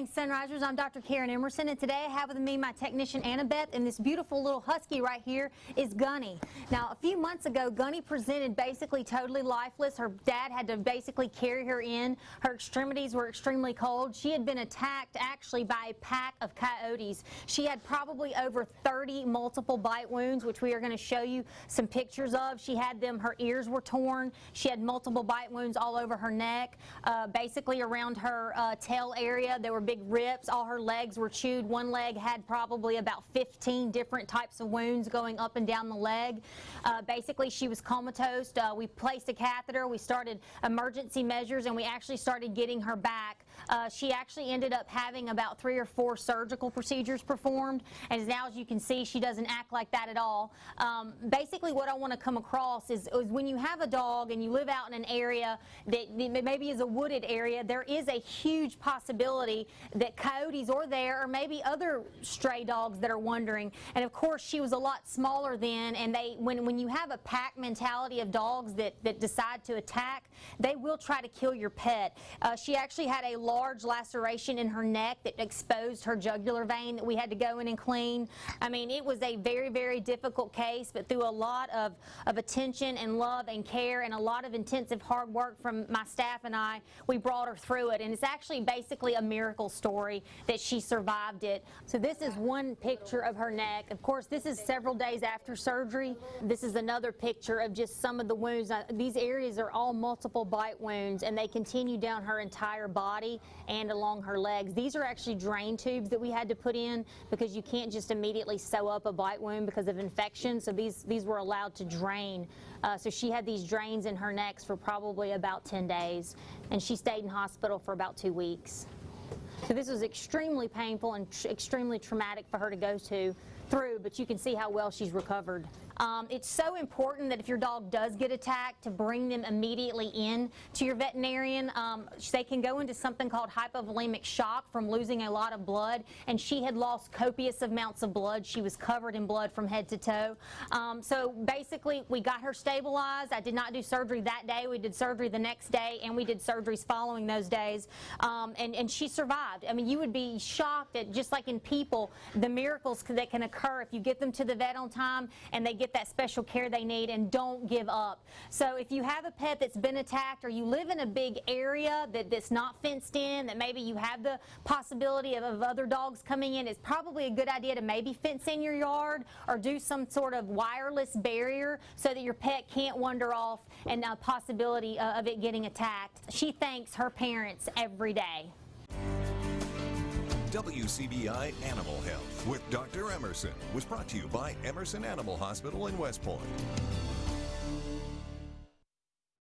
morning, Sunrisers. I'm Dr. Karen Emerson, and today I have with me my technician Annabeth, and this beautiful little husky right here is Gunny. Now, a few months ago, Gunny presented basically totally lifeless. Her dad had to basically carry her in. Her extremities were extremely cold. She had been attacked actually by a pack of coyotes. She had probably over 30 multiple bite wounds, which we are going to show you some pictures of. She had them, her ears were torn. She had multiple bite wounds all over her neck, basically around her tail area. There were big rips. All her legs were chewed. One leg had probably about 15 different types of wounds going up and down the leg. Basically, she was comatose. We placed a catheter. We started emergency measures, and we actually started getting her back. She actually ended up having about 3 or 4 surgical procedures performed, and now, as you can see, she doesn't act like that at all. Basically, what I want to come across is when you have a dog and you live out in an area that maybe is a wooded area, there is a huge possibility that coyotes are there, or maybe other stray dogs that are wandering. And of course, she was a lot smaller then, and when you have a pack mentality of dogs that decide to attack, they will try to kill your pet. She actually had a large laceration in her neck that exposed her jugular vein that we had to go in and clean. I mean, it was a very, very difficult case, but through a lot of attention and love and care and a lot of intensive hard work from my staff and I, we brought her through it. And it's actually basically a miracle story that she survived it. So this is one picture of her neck. Of course, this is several days after surgery. This is another picture of just some of the wounds. These areas are all multiple bite wounds, and they continue down her entire body and along her legs. These are actually drain tubes that we had to put in because you can't just immediately sew up a bite wound because of infection. So these were allowed to drain. So she had these drains in her necks for probably about 10 days, and she stayed in hospital for about 2 weeks. So this was extremely painful and extremely traumatic for her to go through, but you can see how well she's recovered. It's so important that if your dog does get attacked, to bring them immediately in to your veterinarian. They can go into something called hypovolemic shock from losing a lot of blood, and she had lost copious amounts of blood. She was covered in blood from head to toe. So basically, we got her stabilized. I did not do surgery that day. We did surgery the next day, and we did surgeries following those days, and she survived. I mean, you would be shocked at, just like in people, the miracles that can occur if you get them to the vet on time and they get that special care they need, and don't give up. So if you have a pet that's been attacked, or you live in a big area that's not fenced in, that maybe you have the possibility of other dogs coming in, it's probably a good idea to maybe fence in your yard or do some sort of wireless barrier so that your pet can't wander off and a possibility of it getting attacked. She thanks her parents every day. WCBI Animal Health with Dr. Emerson was brought to you by Emerson Animal Hospital in West Point.